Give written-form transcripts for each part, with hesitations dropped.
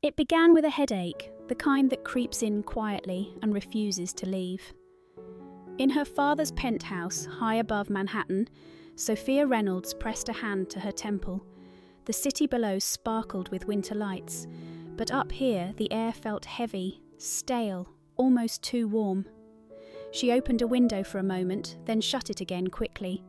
It began with a headache, the kind that creeps in quietly and refuses to leave. In her father's penthouse, high above Manhattan, Sophia Reynolds pressed a hand to her temple. The city below sparkled with winter lights, but up here the air felt heavy, stale, almost too warm. She opened a window for a moment, then shut it again quickly.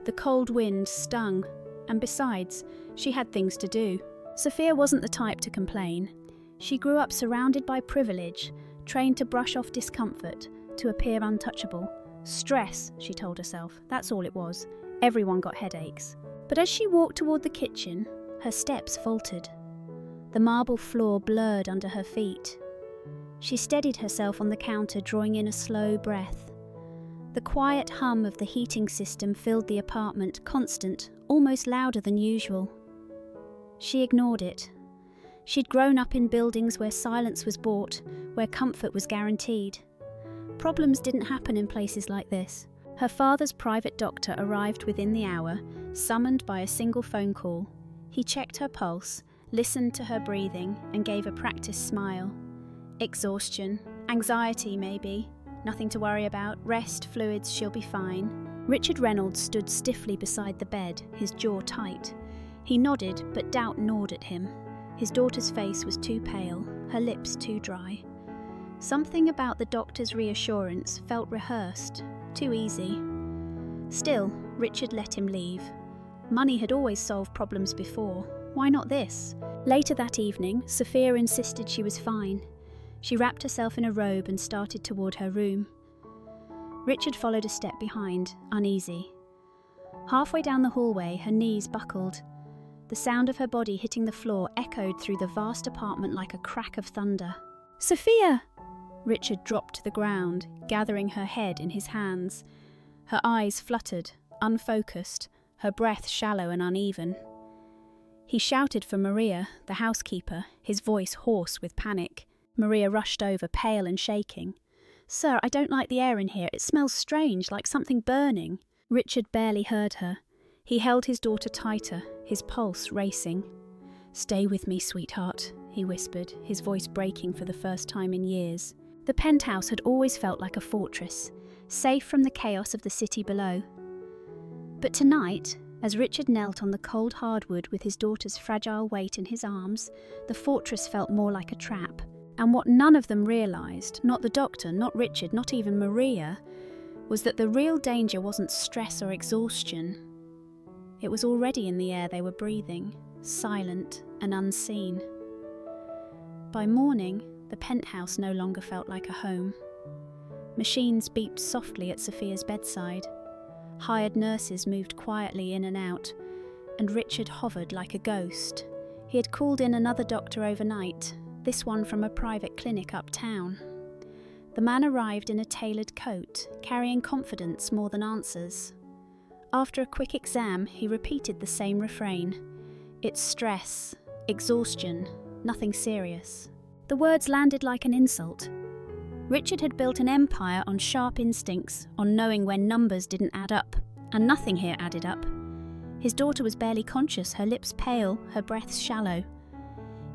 The cold wind stung, and besides, she had things to do. Sophia wasn't the type to complain. She grew up surrounded by privilege, trained to brush off discomfort, to appear untouchable. Stress, she told herself, that's all it was. Everyone got headaches. But as she walked toward the kitchen, her steps faltered. The marble floor blurred under her feet. She steadied herself on the counter, drawing in a slow breath. The quiet hum of the heating system filled the apartment, constant, almost louder than usual. She ignored it. She'd grown up in buildings where silence was bought, where comfort was guaranteed. Problems didn't happen in places like this. Her father's private doctor arrived within the hour, summoned by a single phone call. He checked her pulse, listened to her breathing, and gave a practiced smile. Exhaustion, anxiety maybe, nothing to worry about, rest, fluids, she'll be fine. Richard Reynolds stood stiffly beside the bed, his jaw tight. He nodded, but doubt gnawed at him. His daughter's face was too pale, her lips too dry. Something about the doctor's reassurance felt rehearsed, too easy. Still, Richard let him leave. Money had always solved problems before. Why not this? Later that evening, Sophia insisted she was fine. She wrapped herself in a robe and started toward her room. Richard followed a step behind, uneasy. Halfway down the hallway, her knees buckled. The sound of her body hitting the floor echoed through the vast apartment like a crack of thunder. "Sophia!" Richard dropped to the ground, gathering her head in his hands. Her eyes fluttered, unfocused, her breath shallow and uneven. He shouted for Maria, the housekeeper, his voice hoarse with panic. Maria rushed over, pale and shaking. "Sir, I don't like the air in here. It smells strange, like something burning." Richard barely heard her. He held his daughter tighter, his pulse racing. "Stay with me, sweetheart," he whispered, his voice breaking for the first time in years. The penthouse had always felt like a fortress, safe from the chaos of the city below. But tonight, as Richard knelt on the cold hardwood with his daughter's fragile weight in his arms, the fortress felt more like a trap. And what none of them realised, not the doctor, not Richard, not even Maria, was that the real danger wasn't stress or exhaustion. It was already in the air they were breathing, silent and unseen. By morning, the penthouse no longer felt like a home. Machines beeped softly at Sophia's bedside. Hired nurses moved quietly in and out, and Richard hovered like a ghost. He had called in another doctor overnight, this one from a private clinic uptown. The man arrived in a tailored coat, carrying confidence more than answers. After a quick exam, he repeated the same refrain. "It's stress, exhaustion, nothing serious." The words landed like an insult. Richard had built an empire on sharp instincts, on knowing when numbers didn't add up, and nothing here added up. His daughter was barely conscious, her lips pale, her breath shallow.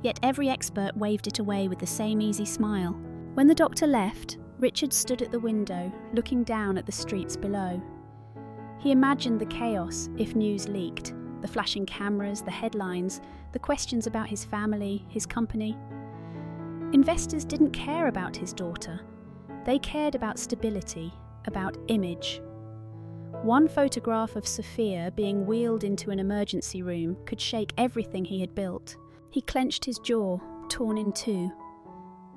Yet every expert waved it away with the same easy smile. When the doctor left, Richard stood at the window, looking down at the streets below. He imagined the chaos if news leaked, the flashing cameras, the headlines, the questions about his family, his company. Investors didn't care about his daughter. They cared about stability, about image. One photograph of Sophia being wheeled into an emergency room could shake everything he had built. He clenched his jaw, torn in two.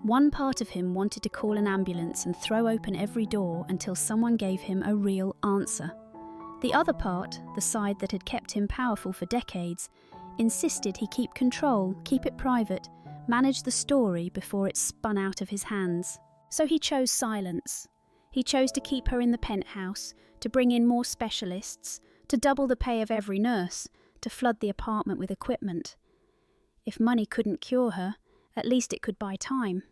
One part of him wanted to call an ambulance and throw open every door until someone gave him a real answer. The other part, the side that had kept him powerful for decades, insisted he keep control, keep it private, manage the story before it spun out of his hands. So he chose silence. He chose to keep her in the penthouse, to bring in more specialists, to double the pay of every nurse, to flood the apartment with equipment. If money couldn't cure her, at least it could buy time.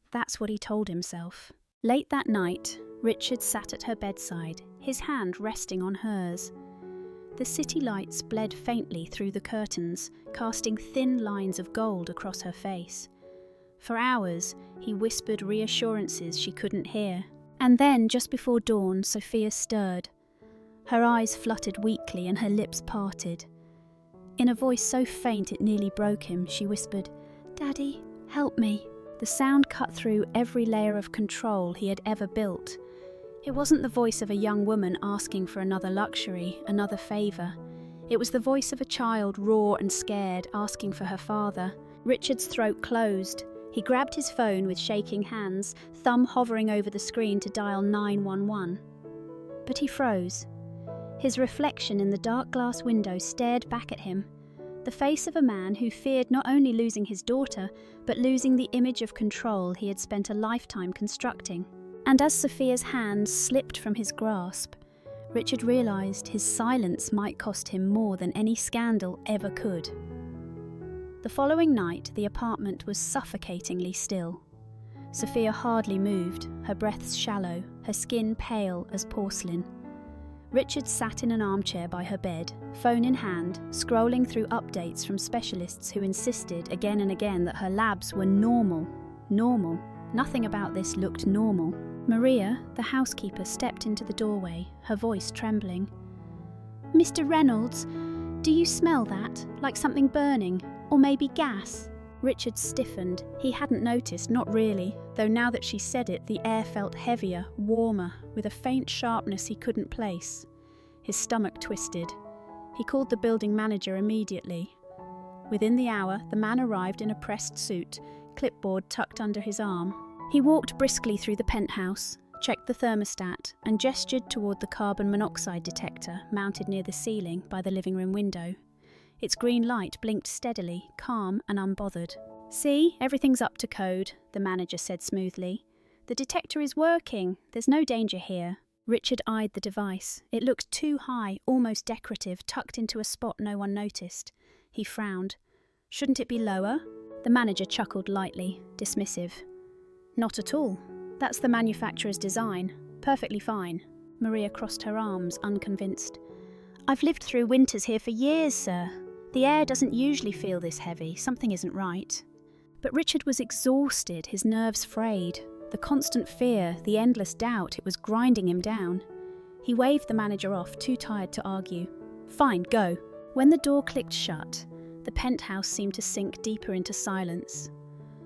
That's what he told himself. Late that night, Richard sat at her bedside, his hand resting on hers. The city lights bled faintly through the curtains, casting thin lines of gold across her face. For hours, he whispered reassurances she couldn't hear. And then, just before dawn, Sophia stirred. Her eyes fluttered weakly and her lips parted. In a voice so faint it nearly broke him, she whispered, "Daddy, help me." The sound cut through every layer of control he had ever built. It wasn't the voice of a young woman asking for another luxury, another favour. It was the voice of a child, raw and scared, asking for her father. Richard's throat closed. He grabbed his phone with shaking hands, thumb hovering over the screen to dial 911. But he froze. His reflection in the dark glass window stared back at him, the face of a man who feared not only losing his daughter, but losing the image of control he had spent a lifetime constructing. And as Sophia's hand slipped from his grasp, Richard realised his silence might cost him more than any scandal ever could. The following night, the apartment was suffocatingly still. Sophia hardly moved, her breaths shallow, her skin pale as porcelain. Richard sat in an armchair by her bed, phone in hand, scrolling through updates from specialists who insisted again and again that her labs were normal. Normal. Nothing about this looked normal. Maria, the housekeeper, stepped into the doorway, her voice trembling. "Mr. Reynolds, do you smell that? Like something burning? Or maybe gas?" Richard stiffened. He hadn't noticed, not really, though now that she said it, the air felt heavier, warmer, with a faint sharpness he couldn't place. His stomach twisted. He called the building manager immediately. Within the hour, the man arrived in a pressed suit, clipboard tucked under his arm. He walked briskly through the penthouse, checked the thermostat, and gestured toward the carbon monoxide detector mounted near the ceiling by the living room window. Its green light blinked steadily, calm and unbothered. "See, everything's up to code," the manager said smoothly. "The detector is working. There's no danger here." Richard eyed the device. It looked too high, almost decorative, tucked into a spot no one noticed. He frowned. "Shouldn't it be lower?" The manager chuckled lightly, dismissive. "Not at all. That's the manufacturer's design. Perfectly fine." Maria crossed her arms, unconvinced. "I've lived through winters here for years, sir. The air doesn't usually feel this heavy. Something isn't right." But Richard was exhausted, his nerves frayed. The constant fear, the endless doubt, it was grinding him down. He waved the manager off, too tired to argue. "Fine, go." When the door clicked shut, the penthouse seemed to sink deeper into silence.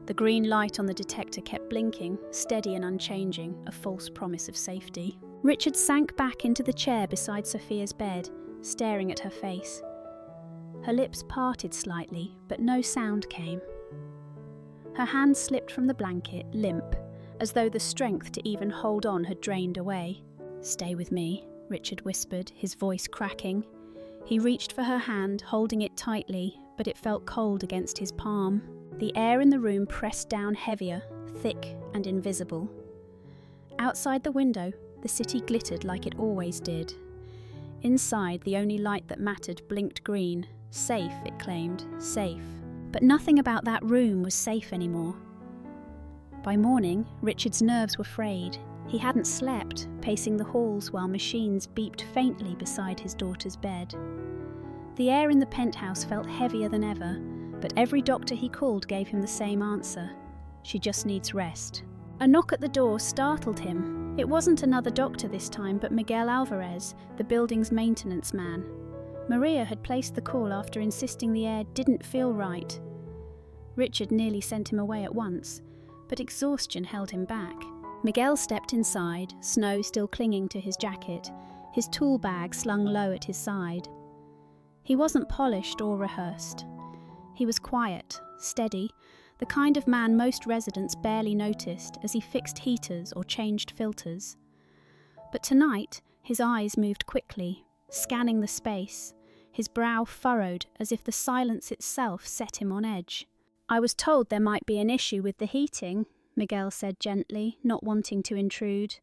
The green light on the detector kept blinking, steady and unchanging, a false promise of safety. Richard sank back into the chair beside Sophia's bed, staring at her face. Her lips parted slightly, but no sound came. Her hand slipped from the blanket, limp, as though the strength to even hold on had drained away. "Stay with me," Richard whispered, his voice cracking. He reached for her hand, holding it tightly, but it felt cold against his palm. The air in the room pressed down heavier, thick and invisible. Outside the window, the city glittered like it always did. Inside, the only light that mattered blinked green. Safe, it claimed, safe. But nothing about that room was safe anymore. By morning, Richard's nerves were frayed. He hadn't slept, pacing the halls while machines beeped faintly beside his daughter's bed. The air in the penthouse felt heavier than ever, but every doctor he called gave him the same answer. She just needs rest. A knock at the door startled him. It wasn't another doctor this time, but Miguel Alvarez, the building's maintenance man. Maria had placed the call after insisting the air didn't feel right. Richard nearly sent him away at once, but exhaustion held him back. Miguel stepped inside, snow still clinging to his jacket, his tool bag slung low at his side. He wasn't polished or rehearsed. He was quiet, steady, the kind of man most residents barely noticed as he fixed heaters or changed filters. But tonight, his eyes moved quickly, scanning the space, his brow furrowed as if the silence itself set him on edge. "I was told there might be an issue with the heating," Miguel said gently, not wanting to intrude.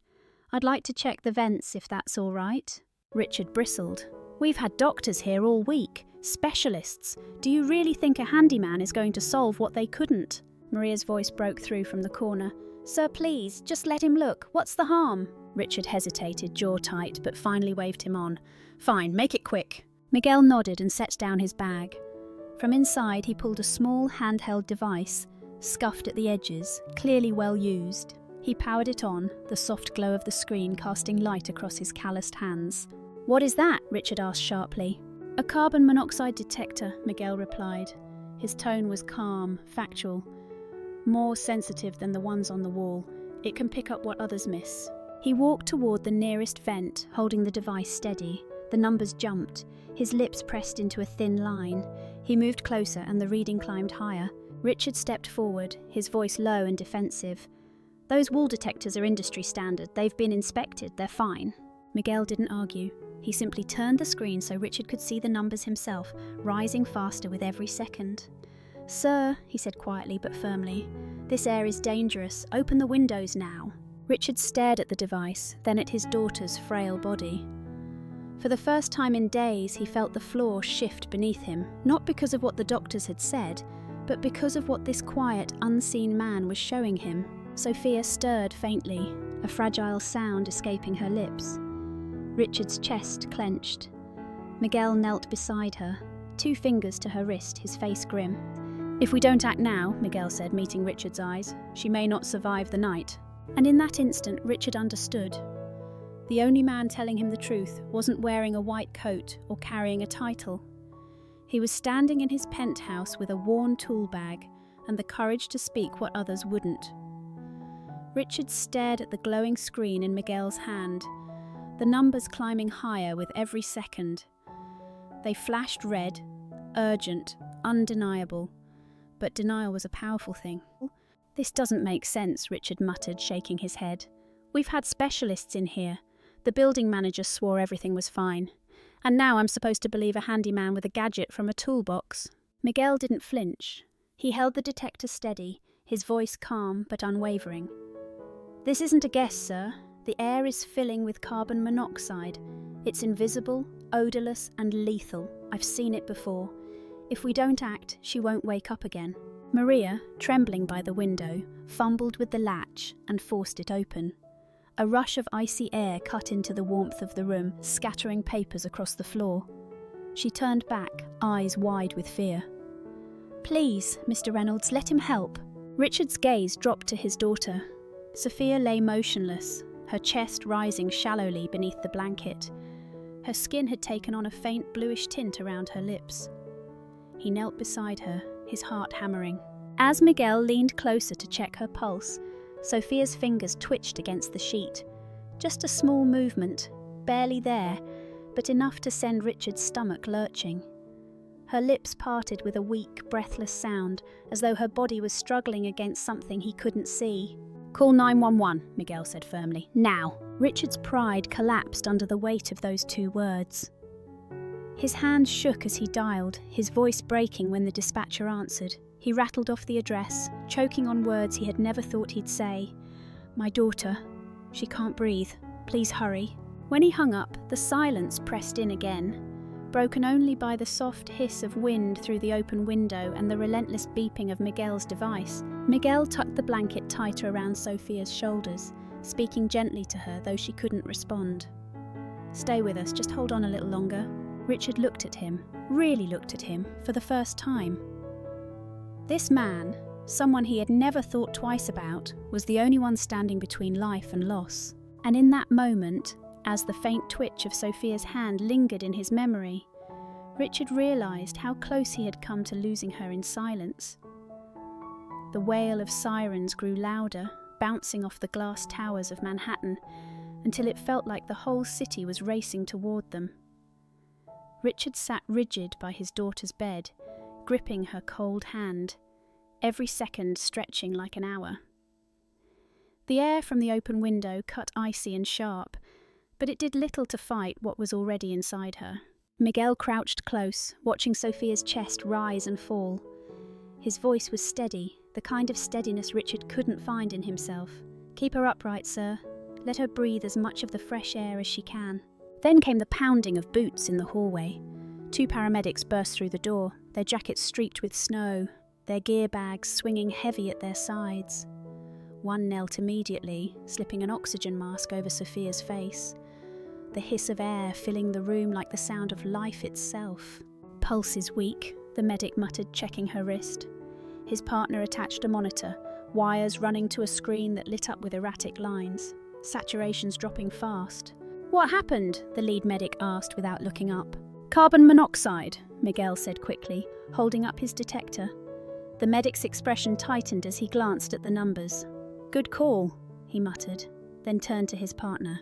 "I'd like to check the vents if that's all right." Richard bristled. "We've had doctors here all week. Specialists. Do you really think a handyman is going to solve what they couldn't?" Maria's voice broke through from the corner. "Sir, please, just let him look. What's the harm?" Richard hesitated, jaw tight, but finally waved him on. "Fine, make it quick." Miguel nodded and set down his bag. From inside, he pulled a small handheld device, scuffed at the edges, clearly well used. He powered it on, the soft glow of the screen casting light across his calloused hands. "What is that?" Richard asked sharply. "A carbon monoxide detector," Miguel replied. His tone was calm, factual, more sensitive than the ones on the wall. It can pick up what others miss. He walked toward the nearest vent, holding the device steady. The numbers jumped, his lips pressed into a thin line. He moved closer and the reading climbed higher. Richard stepped forward, his voice low and defensive. "Those wall detectors are industry standard. They've been inspected. They're fine." Miguel didn't argue. He simply turned the screen so Richard could see the numbers himself, rising faster with every second. "Sir," he said quietly but firmly, "this air is dangerous. Open the windows now." Richard stared at the device, then at his daughter's frail body. For the first time in days, he felt the floor shift beneath him, not because of what the doctors had said, but because of what this quiet, unseen man was showing him. Sophia stirred faintly, a fragile sound escaping her lips. Richard's chest clenched. Miguel knelt beside her, 2 fingers to her wrist, his face grim. "If we don't act now," Miguel said, meeting Richard's eyes, "she may not survive the night." And in that instant, Richard understood. The only man telling him the truth wasn't wearing a white coat or carrying a title. He was standing in his penthouse with a worn tool bag and the courage to speak what others wouldn't. Richard stared at the glowing screen in Miguel's hand, the numbers climbing higher with every second. They flashed red, urgent, undeniable. But denial was a powerful thing. "This doesn't make sense," Richard muttered, shaking his head. "We've had specialists in here. The building manager swore everything was fine. And now I'm supposed to believe a handyman with a gadget from a toolbox." Miguel didn't flinch. He held the detector steady, his voice calm but unwavering. "This isn't a guess, sir. The air is filling with carbon monoxide. It's invisible, odourless and lethal. I've seen it before. If we don't act, she won't wake up again." Maria, trembling by the window, fumbled with the latch and forced it open. A rush of icy air cut into the warmth of the room, scattering papers across the floor. She turned back, eyes wide with fear. "Please, Mr. Reynolds, let him help." Richard's gaze dropped to his daughter. Sophia lay motionless, her chest rising shallowly beneath the blanket. Her skin had taken on a faint bluish tint around her lips. He knelt beside her, his heart hammering. As Miguel leaned closer to check her pulse, Sophia's fingers twitched against the sheet. Just a small movement, barely there, but enough to send Richard's stomach lurching. Her lips parted with a weak, breathless sound, as though her body was struggling against something he couldn't see. "Call 911, Miguel said firmly. "Now." Richard's pride collapsed under the weight of those 2 words. His hand shook as he dialed, his voice breaking when the dispatcher answered. He rattled off the address, choking on words he had never thought he'd say. "My daughter. She can't breathe. Please hurry." When he hung up, the silence pressed in again, broken only by the soft hiss of wind through the open window and the relentless beeping of Miguel's device. Miguel tucked the blanket tighter around Sophia's shoulders, speaking gently to her, though she couldn't respond. "Stay with us, just hold on a little longer." Richard looked at him, really looked at him, for the first time. This man, someone he had never thought twice about, was the only one standing between life and loss. And in that moment, as the faint twitch of Sophia's hand lingered in his memory, Richard realised how close he had come to losing her in silence. The wail of sirens grew louder, bouncing off the glass towers of Manhattan, until it felt like the whole city was racing toward them. Richard sat rigid by his daughter's bed, gripping her cold hand, every second stretching like an hour. The air from the open window cut icy and sharp, but it did little to fight what was already inside her. Miguel crouched close, watching Sophia's chest rise and fall. His voice was steady, the kind of steadiness Richard couldn't find in himself. "Keep her upright, sir. Let her breathe as much of the fresh air as she can." Then came the pounding of boots in the hallway. 2 paramedics burst through the door, their jackets streaked with snow, their gear bags swinging heavy at their sides. One knelt immediately, slipping an oxygen mask over Sophia's face. the hiss of air filling the room like the sound of life itself. "Pulse is weak," the medic muttered, checking her wrist. His partner attached a monitor, wires running to a screen that lit up with erratic lines. Saturations dropping fast. "What happened?" the lead medic asked without looking up. "Carbon monoxide," Miguel said quickly, holding up his detector. The medic's expression tightened as he glanced at the numbers. "Good call," he muttered, then turned to his partner.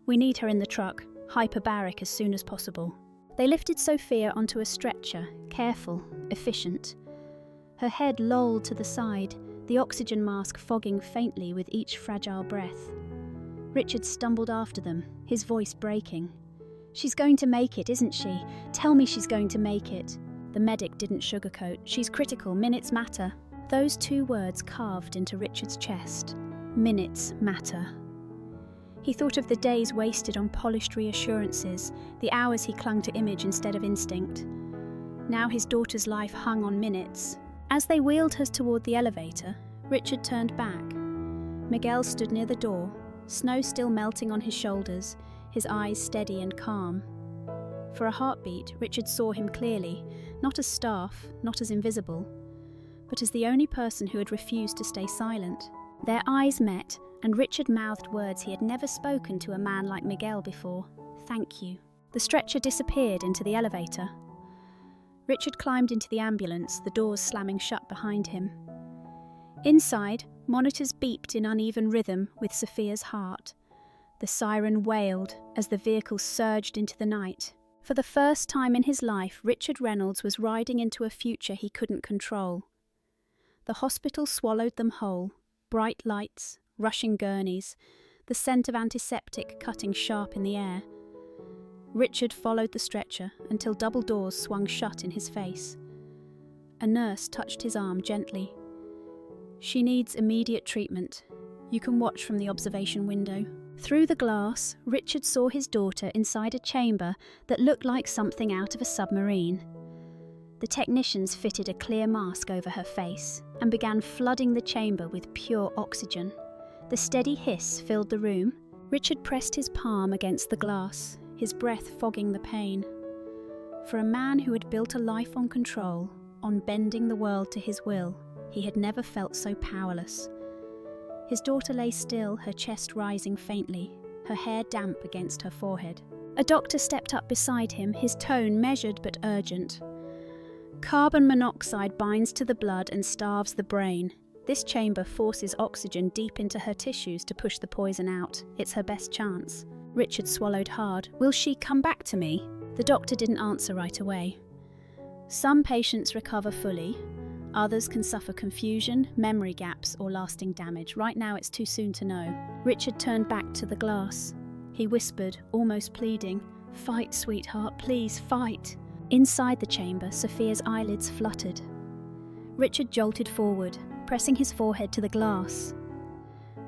"We need her in the truck, hyperbaric as soon as possible." They lifted Sophia onto a stretcher, careful, efficient. Her head lolled to the side, the oxygen mask fogging faintly with each fragile breath. Richard stumbled after them, his voice breaking. "She's going to make it, isn't she? Tell me she's going to make it." The medic didn't sugarcoat. "She's critical, minutes matter." Those two words carved into Richard's chest. Minutes matter. He thought of the days wasted on polished reassurances, the hours he clung to image instead of instinct. Now his daughter's life hung on minutes. As they wheeled her toward the elevator, Richard turned back. Miguel stood near the door, snow still melting on his shoulders, his eyes steady and calm. For a heartbeat, Richard saw him clearly, not as staff, not as invisible, but as the only person who had refused to stay silent. Their eyes met, and Richard mouthed words he had never spoken to a man like Miguel before. "Thank you." The stretcher disappeared into the elevator. Richard climbed into the ambulance, the doors slamming shut behind him. Inside, monitors beeped in uneven rhythm with Sophia's heart. The siren wailed as the vehicle surged into the night. For the first time in his life, Richard Reynolds was riding into a future he couldn't control. The hospital swallowed them whole. Bright lights, rushing gurneys, the scent of antiseptic cutting sharp in the air. Richard followed the stretcher until double doors swung shut in his face. A nurse touched his arm gently. "She needs immediate treatment. You can watch from the observation window." Through the glass, Richard saw his daughter inside a chamber that looked like something out of a submarine. The technicians fitted a clear mask over her face and began flooding the chamber with pure oxygen. The steady hiss filled the room. Richard pressed his palm against the glass, his breath fogging the pain. For a man who had built a life on control, on bending the world to his will, he had never felt so powerless. His daughter lay still, her chest rising faintly, her hair damp against her forehead. A doctor stepped up beside him, his tone measured but urgent. "Carbon monoxide binds to the blood and starves the brain. This chamber forces oxygen deep into her tissues to push the poison out. It's her best chance." Richard swallowed hard. "Will she come back to me?" The doctor didn't answer right away. "Some patients recover fully. Others can suffer confusion, memory gaps, or lasting damage. Right now it's too soon to know." Richard turned back to the glass. He whispered, almost pleading, "Fight, sweetheart, please, fight." Inside the chamber, Sophia's eyelids fluttered. Richard jolted forward, pressing his forehead to the glass.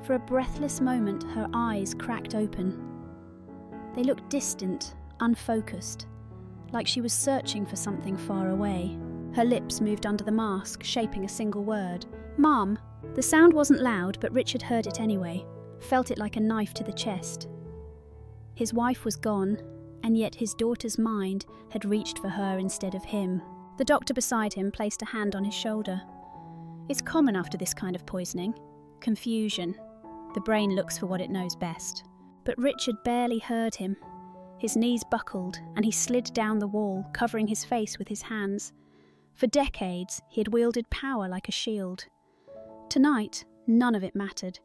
For a breathless moment, her eyes cracked open. They looked distant, unfocused, like she was searching for something far away. Her lips moved under the mask, shaping a single word. "Mom!" The sound wasn't loud, but Richard heard it anyway, felt it like a knife to the chest. His wife was gone, and yet his daughter's mind had reached for her instead of him. The doctor beside him placed a hand on his shoulder. "It's common after this kind of poisoning. Confusion. The brain looks for what it knows best." But Richard barely heard him. His knees buckled, and he slid down the wall, covering his face with his hands. For decades, he had wielded power like a shield. Tonight, none of it mattered.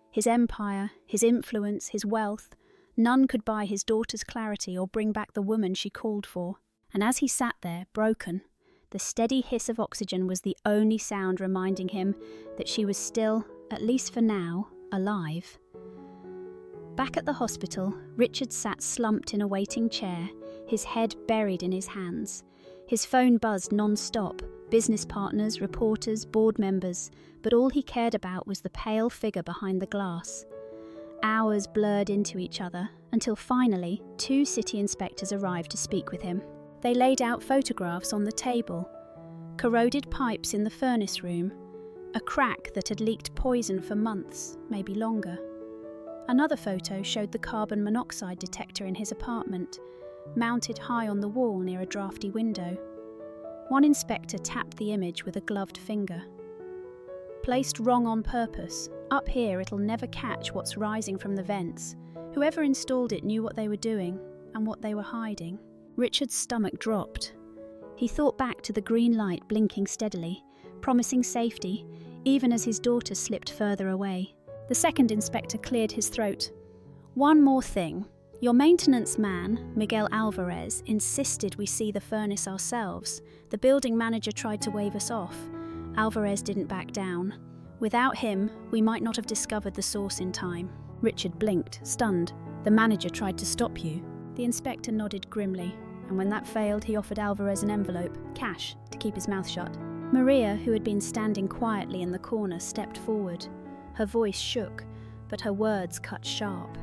His empire, his influence, his wealth, none could buy his daughter's clarity or bring back the woman she called for. And as he sat there, broken, the steady hiss of oxygen was the only sound reminding him that she was still, at least for now, alive. Back at the hospital, Richard sat slumped in a waiting chair, his head buried in his hands. His phone buzzed non-stop, business partners, reporters, board members, but all he cared about was the pale figure behind the glass. Hours blurred into each other, until finally, 2 city inspectors arrived to speak with him. They laid out photographs on the table. Corroded pipes in the furnace room, a crack that had leaked poison for months, maybe longer. Another photo showed the carbon monoxide detector in his apartment, mounted high on the wall near a drafty window. One inspector tapped the image with a gloved finger. Placed wrong on purpose, up here it'll never catch what's rising from the vents. Whoever installed it knew what they were doing and what they were hiding. Richard's stomach dropped. He thought back to the green light blinking steadily, promising safety, even as his daughter slipped further away. The second inspector cleared his throat. "One more thing. Your maintenance man, Miguel Alvarez, insisted we see the furnace ourselves. The building manager tried to wave us off. Alvarez didn't back down. Without him, we might not have discovered the source in time." Richard blinked, stunned. "The manager tried to stop you." The inspector nodded grimly, and when that failed, he offered Alvarez an envelope, cash, to keep his mouth shut. Maria, who had been standing quietly in the corner, stepped forward. Her voice shook, but her words cut sharp.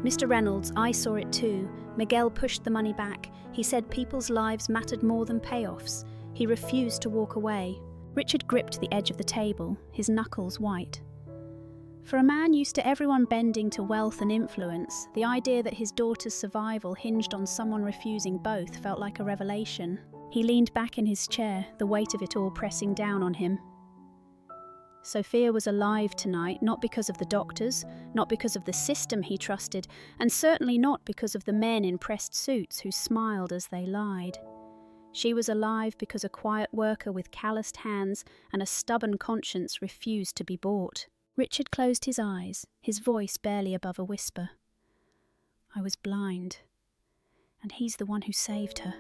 "Mr. Reynolds, I saw it too. Miguel pushed the money back. He said people's lives mattered more than payoffs. He refused to walk away." Richard gripped the edge of the table, his knuckles white. For a man used to everyone bending to wealth and influence, the idea that his daughter's survival hinged on someone refusing both felt like a revelation. He leaned back in his chair, the weight of it all pressing down on him. Sophia was alive tonight, not because of the doctors, not because of the system he trusted, and certainly not because of the men in pressed suits who smiled as they lied. She was alive because a quiet worker with calloused hands and a stubborn conscience refused to be bought. Richard closed his eyes, his voice barely above a whisper. "I was blind, and he's the one who saved her."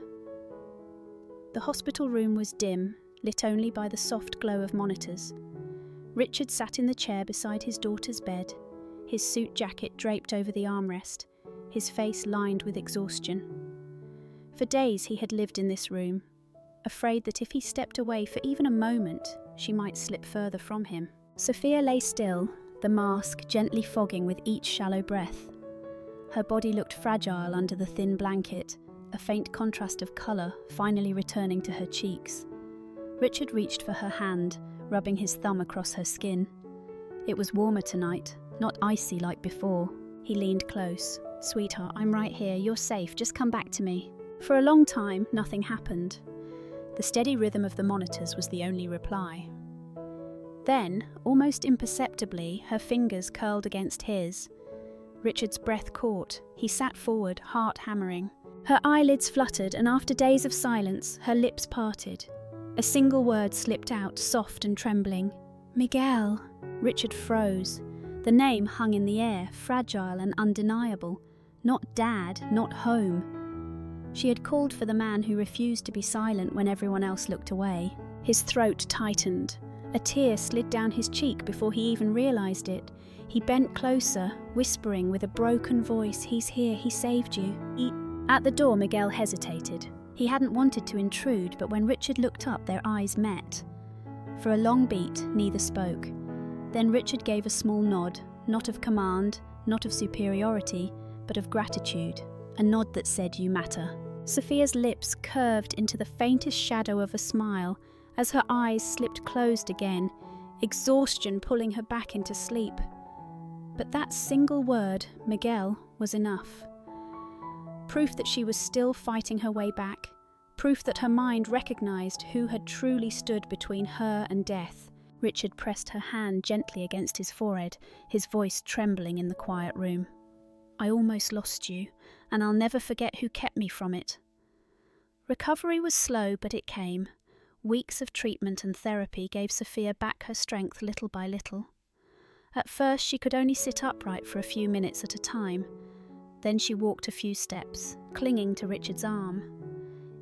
The hospital room was dim, lit only by the soft glow of monitors. Richard sat in the chair beside his daughter's bed, his suit jacket draped over the armrest, his face lined with exhaustion. For days he had lived in this room, afraid that if he stepped away for even a moment, she might slip further from him. Sophia lay still, the mask gently fogging with each shallow breath. Her body looked fragile under the thin blanket, a faint contrast of colour finally returning to her cheeks. Richard reached for her hand, rubbing his thumb across her skin. It was warmer tonight, not icy like before. He leaned close. "Sweetheart, I'm right here. You're safe. Just come back to me." For a long time, nothing happened. The steady rhythm of the monitors was the only reply. Then, almost imperceptibly, her fingers curled against his. Richard's breath caught. He sat forward, heart hammering. Her eyelids fluttered, and after days of silence, her lips parted. A single word slipped out, soft and trembling. "Miguel." Richard froze. The name hung in the air, fragile and undeniable. Not Dad, not home. She had called for the man who refused to be silent when everyone else looked away. His throat tightened. A tear slid down his cheek before he even realised it. He bent closer, whispering with a broken voice, "He's here, he saved you." At the door, Miguel hesitated. He hadn't wanted to intrude, but when Richard looked up, their eyes met. For a long beat, neither spoke. Then Richard gave a small nod, not of command, not of superiority, but of gratitude. A nod that said, "You matter." Sophia's lips curved into the faintest shadow of a smile as her eyes slipped closed again, exhaustion pulling her back into sleep. But that single word, Miguel, was enough. Proof that she was still fighting her way back, proof that her mind recognised who had truly stood between her and death. Richard pressed her hand gently against his forehead, his voice trembling in the quiet room. "I almost lost you, and I'll never forget who kept me from it." Recovery was slow, but it came. Weeks of treatment and therapy gave Sophia back her strength little by little. At first she could only sit upright for a few minutes at a time. Then she walked a few steps, clinging to Richard's arm.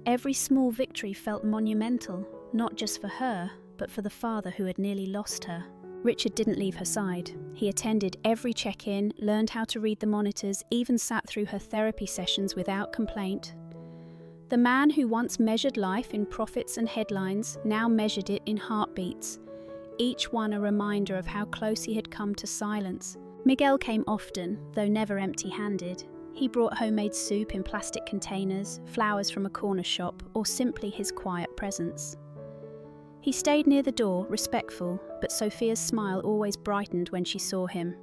Every small victory felt monumental, not just for her, but for the father who had nearly lost her. Richard didn't leave her side. He attended every check-in, learned how to read the monitors, even sat through her therapy sessions without complaint. The man who once measured life in profits and headlines now measured it in heartbeats, each one a reminder of how close he had come to silence. Miguel came often, though never empty-handed. He brought homemade soup in plastic containers, flowers from a corner shop, or simply his quiet presence. He stayed near the door, respectful, but Sophia's smile always brightened when she saw him.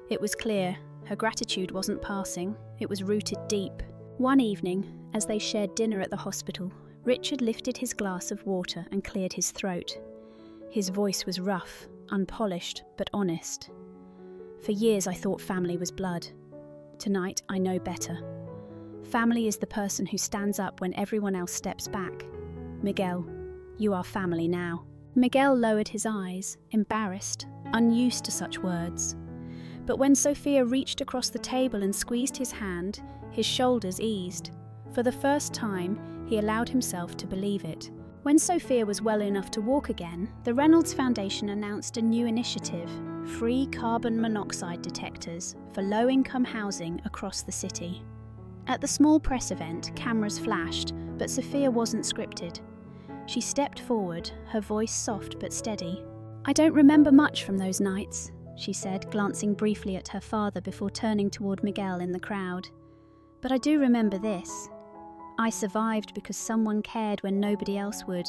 It was clear, Her gratitude wasn't passing, it was rooted deep. One evening, as they shared dinner at the hospital, Richard lifted his glass of water and cleared his throat. His voice was rough, unpolished, but honest. For years I thought family was blood. Tonight I know better. Family is the person who stands up when everyone else steps back. Miguel, you are family now. Miguel lowered his eyes, embarrassed, unused to such words. But when Sophia reached across the table and squeezed his hand, his shoulders eased. For the first time, he allowed himself to believe it. When Sophia was well enough to walk again, the Reynolds Foundation announced a new initiative, free carbon monoxide detectors for low-income housing across the city. At the small press event, cameras flashed, but Sophia wasn't scripted. She stepped forward, her voice soft but steady. "I don't remember much from those nights," she said, glancing briefly at her father before turning toward Miguel in the crowd. "But I do remember this. I survived because someone cared when nobody else would.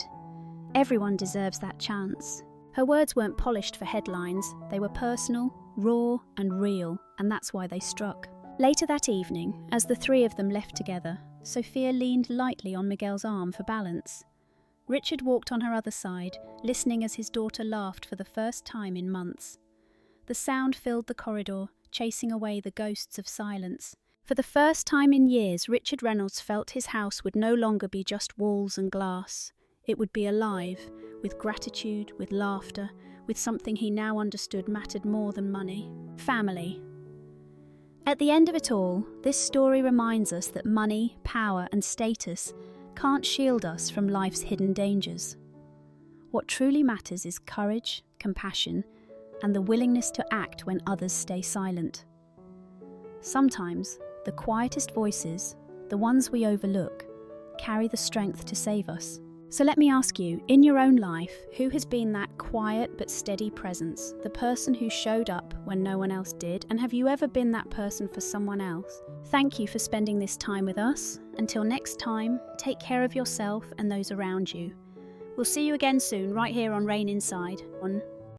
Everyone deserves that chance." Her words weren't polished for headlines. They were personal, raw, and real, and that's why they struck. Later that evening, as the three of them left together, Sophia leaned lightly on Miguel's arm for balance. Richard walked on her other side, listening as his daughter laughed for the first time in months. The sound filled the corridor, chasing away the ghosts of silence. For the first time in years, Richard Reynolds felt his house would no longer be just walls and glass. It would be alive, with gratitude, with laughter, with something he now understood mattered more than money. Family. At the end of it all, this story reminds us that money, power, and status can't shield us from life's hidden dangers. What truly matters is courage, compassion, and the willingness to act when others stay silent. Sometimes, the quietest voices, the ones we overlook, carry the strength to save us. So let me ask you, in your own life, who has been that quiet but steady presence, the person who showed up when no one else did, and have you ever been that person for someone else? Thank you for spending this time with us. Until next time, take care of yourself and those around you. We'll see you again soon, right here on Rain Inside on